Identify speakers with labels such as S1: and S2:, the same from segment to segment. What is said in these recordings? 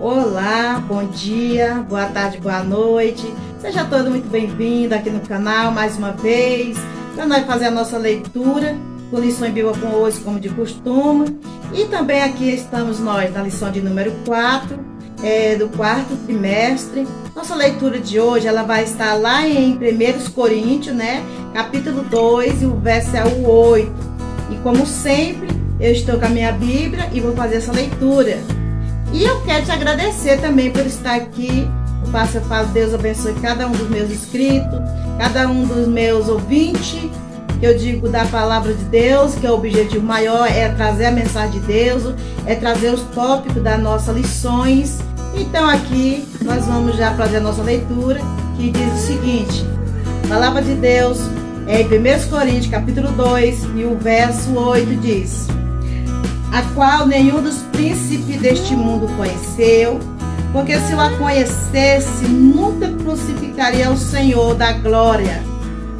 S1: Olá, bom dia, boa tarde, boa noite. Seja todo muito bem-vindo aqui no canal mais uma vez, para nós fazer a nossa leitura com lições bíblicas com hoje, como de costume. E também aqui estamos nós na lição de número 4, do quarto trimestre. Nossa leitura de hoje, ela vai estar lá em 1 Coríntios, capítulo 2, e o verso é o 8. E como sempre, eu estou com a minha Bíblia e vou fazer essa leitura. E eu quero te agradecer também por estar aqui. Eu falo, Deus abençoe cada um dos meus inscritos, cada um dos meus ouvintes, que eu digo da palavra de Deus, que o objetivo maior é trazer a mensagem de Deus, é trazer os tópicos das nossas lições. Então aqui nós vamos já fazer a nossa leitura, que diz o seguinte: a palavra de Deus é em 1 Coríntios capítulo 2 e o verso 8 diz: a qual nenhum dos príncipes deste mundo conheceu, porque se o a conhecesse, nunca crucificaria o Senhor da glória.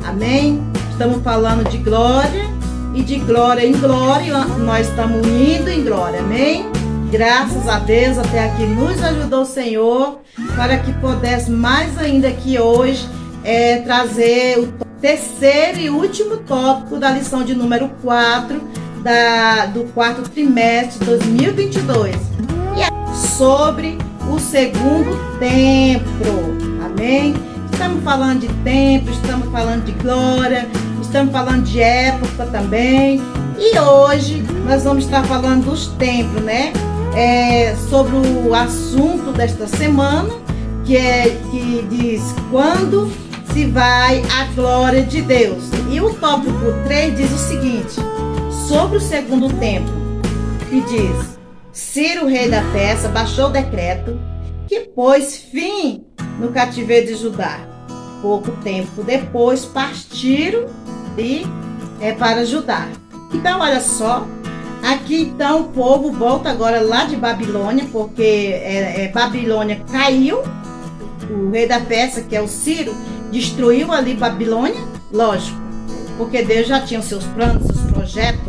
S1: Amém? Estamos falando de glória, e de glória em glória, nós estamos indo em glória. Amém? Graças a Deus, até aqui nos ajudou o Senhor, para que pudesse mais ainda aqui hoje trazer o terceiro e último tópico da lição de número 4, do quarto trimestre de 2022, e é sobre o segundo templo. Amém? Estamos falando de templo, estamos falando de glória, estamos falando de época também, e hoje nós vamos estar falando dos templos, sobre o assunto desta semana, que diz quando se vai a glória de Deus. E o tópico 3 diz o seguinte, sobre o segundo templo, que diz: Ciro, rei da Pérsia, baixou o decreto que pôs fim no cativeiro de Judá. Pouco tempo depois partiram para Judá. Então, olha só, aqui então o povo volta agora lá de Babilônia, porque Babilônia caiu, o rei da Pérsia, que é o Ciro, destruiu ali Babilônia, lógico, porque Deus já tinha os seus planos, seus projetos,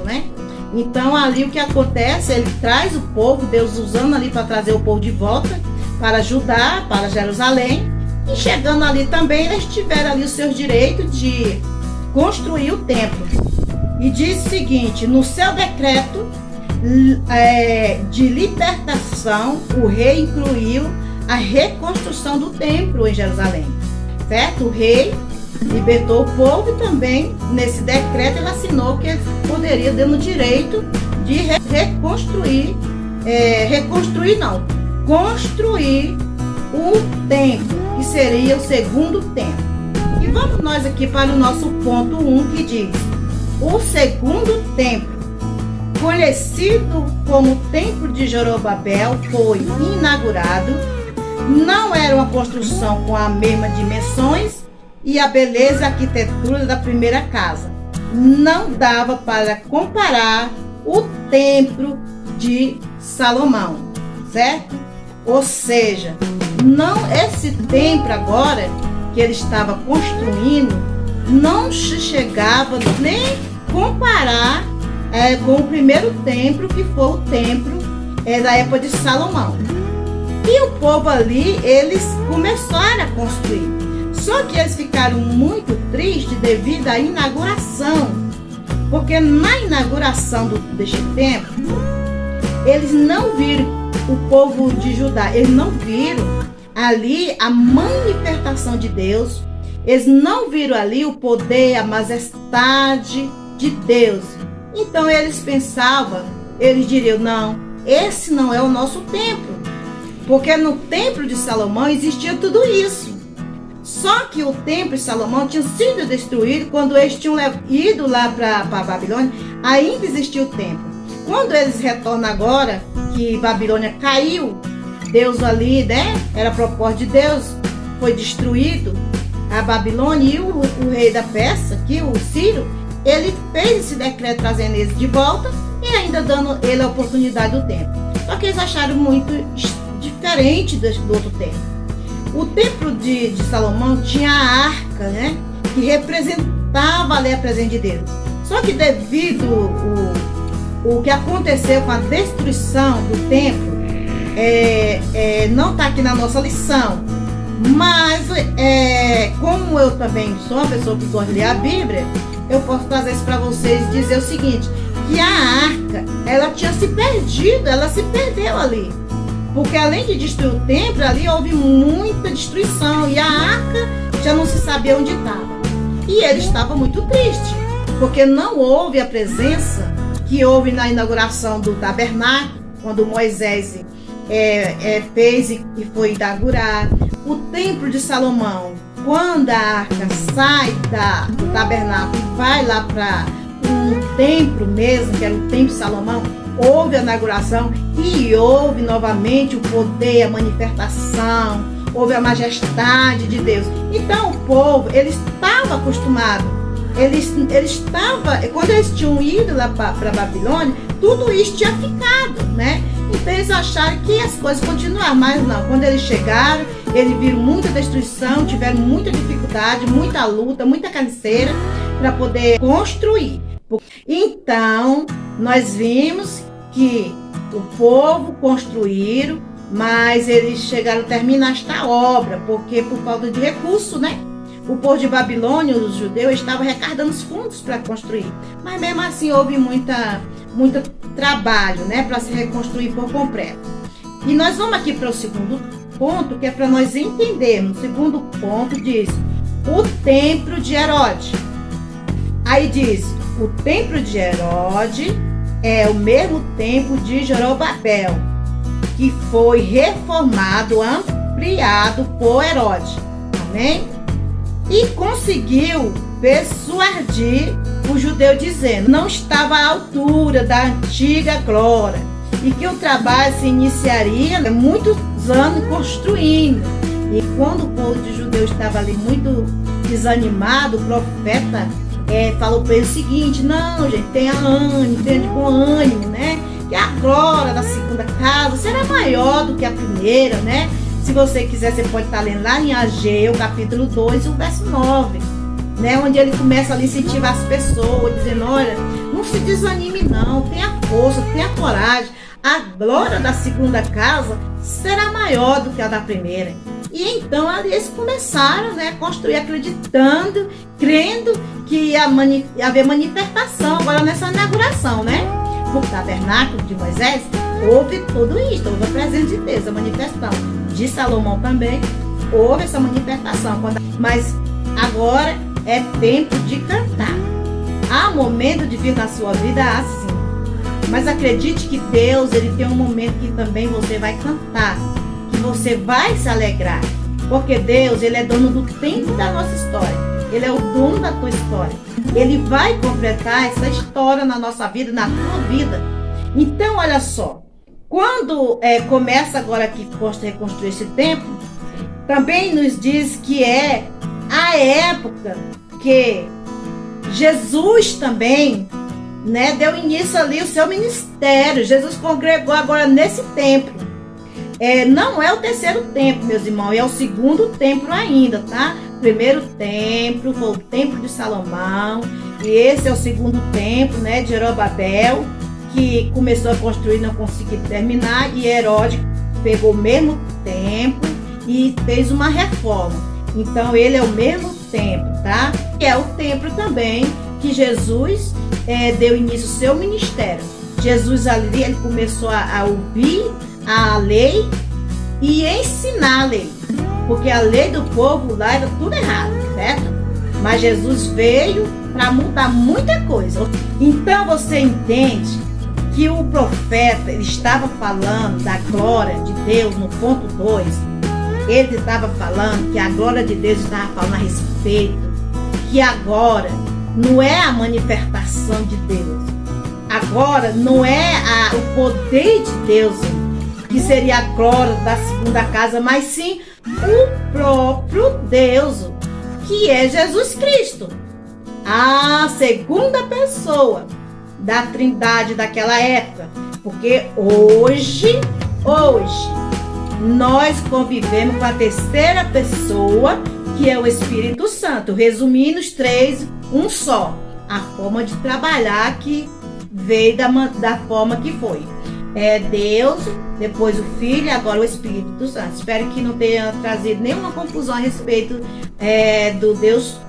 S1: Então ali o que acontece, ele traz o povo, Deus usando ali para trazer o povo de volta para Judá, para Jerusalém, e chegando ali também, eles tiveram ali os seus direitos de construir o templo. E diz o seguinte: no seu decreto de libertação, o rei incluiu a reconstrução do templo em Jerusalém, certo? O rei libertou o povo, e também nesse decreto ele assinou que ele poderia, dando direito de construir o templo, que seria o segundo templo. E vamos nós aqui para o nosso ponto 1, que diz: o segundo templo, conhecido como Templo de Zorobabel, foi inaugurado. Não era uma construção com as mesmas dimensões e a beleza e a arquitetura da primeira casa. Não dava para comparar o templo de Salomão, certo? Ou seja, esse templo agora que ele estava construindo não se chegava nem comparar com o primeiro templo, que foi o templo da época de Salomão. E o povo ali, eles começaram a construir. Só que eles ficaram muito tristes devido à inauguração, porque na inauguração deste templo, eles não viram o povo de Judá, eles não viram ali a manifestação de Deus, eles não viram ali o poder, a majestade de Deus. Então eles pensavam, eles diriam: não, esse não é o nosso templo, porque no templo de Salomão existia tudo isso. Só que o templo de Salomão tinha sido destruído quando eles tinham ido lá para Babilônia. Ainda existia o templo. Quando eles retornam agora, que Babilônia caiu, Deus ali, era propósito de Deus, foi destruído a Babilônia, e o rei da Pérsia, que o Ciro, ele fez esse decreto trazendo eles de volta e ainda dando ele a oportunidade do templo. Só que eles acharam muito diferente do outro templo. O templo de Salomão tinha a arca, que representava ali a presença de Deus. Só que devido o que aconteceu com a destruição do templo, não está aqui na nossa lição, mas como eu também sou uma pessoa que gosta de ler a Bíblia, eu posso trazer isso para vocês e dizer o seguinte, que a arca, ela tinha se perdido, ela se perdeu ali. Porque além de destruir o templo, ali houve muita destruição e a arca já não se sabia onde estava. E ele estava muito triste, porque não houve a presença que houve na inauguração do tabernáculo, quando Moisés fez e foi inaugurar. O templo de Salomão, quando a arca sai do tabernáculo e vai lá para um templo mesmo, que era o templo de Salomão, houve a inauguração e houve novamente o poder, a manifestação, houve a majestade de Deus. Então o povo, ele estava acostumado, quando eles tinham ido lá para a Babilônia, tudo isso tinha ficado, né? Então eles acharam que as coisas continuaram, mas não. Quando eles chegaram, eles viram muita destruição, tiveram muita dificuldade, muita luta, muita canseira para poder construir. Então, nós vimos que o povo construíram, mas eles chegaram a terminar esta obra, porque por falta de recurso, né? O povo de Babilônia, os judeus, estavam arrecadando os fundos para construir. Mas mesmo assim houve muito trabalho, né, para se reconstruir por completo. E nós vamos aqui para o segundo ponto, que é para nós entendermos. O segundo ponto diz, o templo de Herodes. Aí diz, o templo de Herodes é o mesmo templo de Zorobabel, que foi reformado, ampliado por Herodes. Amém? E conseguiu persuadir o judeu dizendo, não estava à altura da antiga glória, e que o trabalho se iniciaria muitos anos construindo. E quando o povo de judeu estava ali muito desanimado, o profeta falou para ele o seguinte, não, gente, tenha ânimo, tenha de bom ânimo, né? Que a glória da segunda casa será maior do que a primeira, né? Se você quiser, você pode estar lendo lá em Ageu, capítulo 2, o verso 9, né? Onde ele começa a incentivar as pessoas, dizendo, olha, não se desanime não, tenha força, tenha coragem. A glória da segunda casa será maior do que a da primeira. E então eles começaram, né, a construir acreditando, crendo que ia haver manifestação agora nessa inauguração, né? No tabernáculo de Moisés, houve tudo isso, houve a presença de Deus, a manifestação. De Salomão também, houve essa manifestação. Mas agora é tempo de cantar. Há momento de vir na sua vida assim. Mas acredite que Deus, ele tem um momento que também você vai cantar, que você vai se alegrar. Porque Deus, ele é dono do tempo da nossa história. Ele é o dono da tua história. Ele vai completar essa história na nossa vida, na tua vida. Então, olha só. Quando começa agora aqui reconstruir esse templo, também nos diz que é a época que Jesus também, né, deu início ali o seu ministério. Jesus congregou agora nesse templo. Não é o terceiro templo, meus irmãos, é o segundo templo ainda, tá? O primeiro templo foi o templo de Salomão, e esse é o segundo templo, né, de Zorobabel, que começou a construir e não conseguiu terminar, e Herodes pegou o mesmo templo e fez uma reforma. Então ele é o mesmo templo, tá? E é o templo também que Jesus deu início ao seu ministério. Jesus ali, ele começou a ouvir a lei e ensinar a lei, porque a lei do povo lá era tudo errado, certo? Mas Jesus veio para mudar muita coisa. Então você entende que o profeta, ele estava falando da glória de Deus no ponto 2. Ele estava falando que a glória de Deus estava falando a respeito, que agora não é a manifestação de Deus, agora não é o poder de Deus, que seria a glória da segunda casa, mas sim o próprio Deus, que é Jesus Cristo, a segunda pessoa da Trindade daquela época. Porque hoje nós convivemos com a terceira pessoa, que é o Espírito Santo. Resumindo, os três, um só. A forma de trabalhar que veio da forma que foi. é Deus, depois o Filho e agora o Espírito Santo. Espero que não tenha trazido nenhuma confusão a respeito do Deus,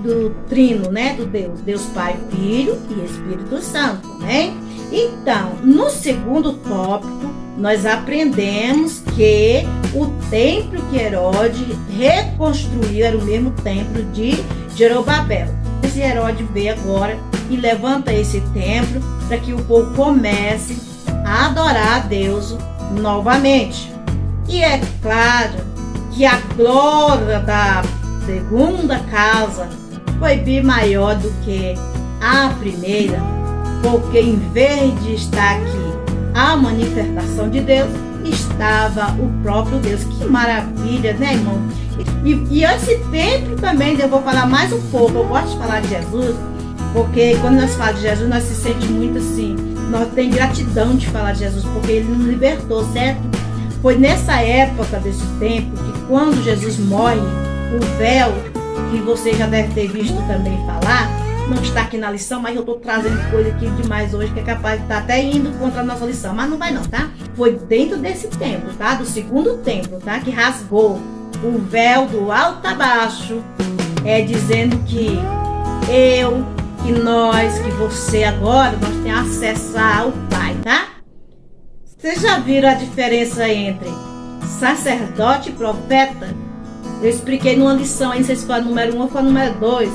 S1: do Trino, né? Do Deus Pai, Filho e Espírito Santo, né? Então, no segundo tópico, nós aprendemos que o templo que Herodes reconstruiu era o mesmo templo de Zorobabel. Esse Herodes veio agora e levanta esse templo para que o povo comece a adorar a Deus novamente. E é claro que a glória da segunda casa foi bem maior do que a primeira, porque em vez de estar aqui a manifestação de Deus, estava o próprio Deus. Que maravilha, né, irmão? E esse templo também, eu vou falar mais um pouco. Eu gosto de falar de Jesus, porque quando nós falamos de Jesus, nós se sentimos muito assim, nós temos gratidão de falar de Jesus, porque Ele nos libertou, certo? Foi nessa época desse tempo que quando Jesus morre, o véu, que você já deve ter visto também falar, não está aqui na lição, mas eu estou trazendo coisa aqui demais hoje que é capaz de estar até indo contra a nossa lição, mas não vai não, tá? Foi dentro desse templo, tá? Do segundo templo, tá? Que rasgou o véu do alto a baixo, dizendo que eu, que nós, que você agora, nós temos acesso ao Pai, tá? Vocês já viram a diferença entre sacerdote e profeta? Eu expliquei numa lição aí, não sei se foi a número 1 ou foi a número 2,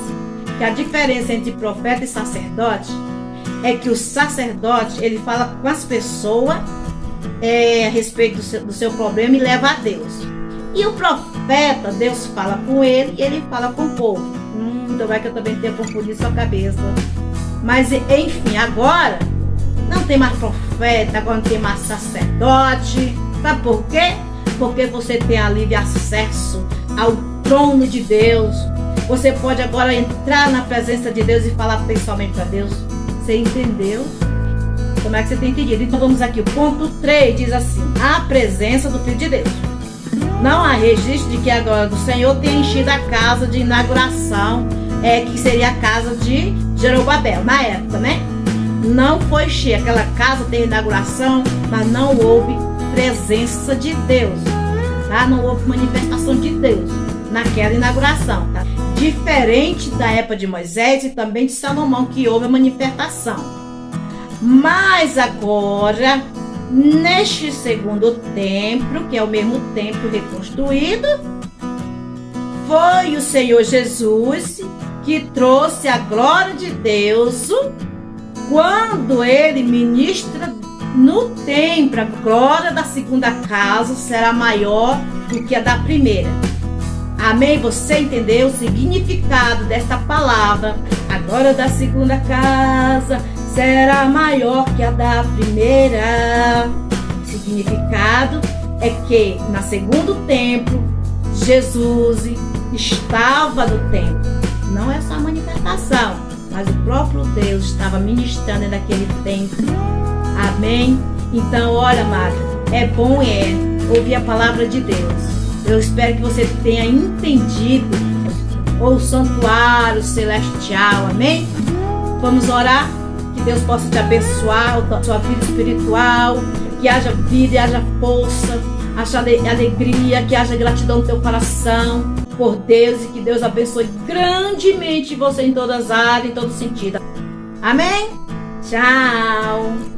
S1: que a diferença entre profeta e sacerdote é que o sacerdote, ele fala com as pessoas a respeito do seu problema e leva a Deus. E o profeta, Deus fala com ele e ele fala com o povo. Então é que eu também tenho confundido sua cabeça. Mas enfim, agora não tem mais profeta, agora não tem mais sacerdote. Sabe por quê? Porque você tem a livre acesso ao trono de Deus. Você pode agora entrar na presença de Deus e falar pessoalmente para Deus. Você entendeu? Como é que você tem entendido? Então vamos aqui, o ponto 3 diz assim: a presença do Filho de Deus. Não há registro de que agora o Senhor tenha enchido a casa de inauguração, que seria a casa de Zorobabel, na época, né? Não foi cheia, aquela casa teve inauguração, mas não houve presença de Deus, tá? Não houve manifestação de Deus naquela inauguração, tá? Diferente da época de Moisés e também de Salomão, que houve a manifestação. Mas agora, neste segundo templo, que é o mesmo templo reconstruído, foi o Senhor Jesus que trouxe a glória de Deus. Quando Ele ministra no templo, a glória da segunda casa será maior do que a da primeira. Amém? Você entendeu o significado desta palavra? A glória da segunda casa será maior que a da primeira. O significado é que no segundo templo, Jesus estava no templo. Não é só a manifestação, mas o próprio Deus estava ministrando naquele templo. Amém? Então, olha, amado, é bom ouvir a palavra de Deus. Eu espero que você tenha entendido o santuário celestial, amém? Vamos orar? Que Deus possa te abençoar, a sua vida espiritual, que haja vida e haja força, haja alegria, que haja gratidão no teu coração por Deus e que Deus abençoe grandemente você em todas as áreas, em todo sentido. Amém? Tchau!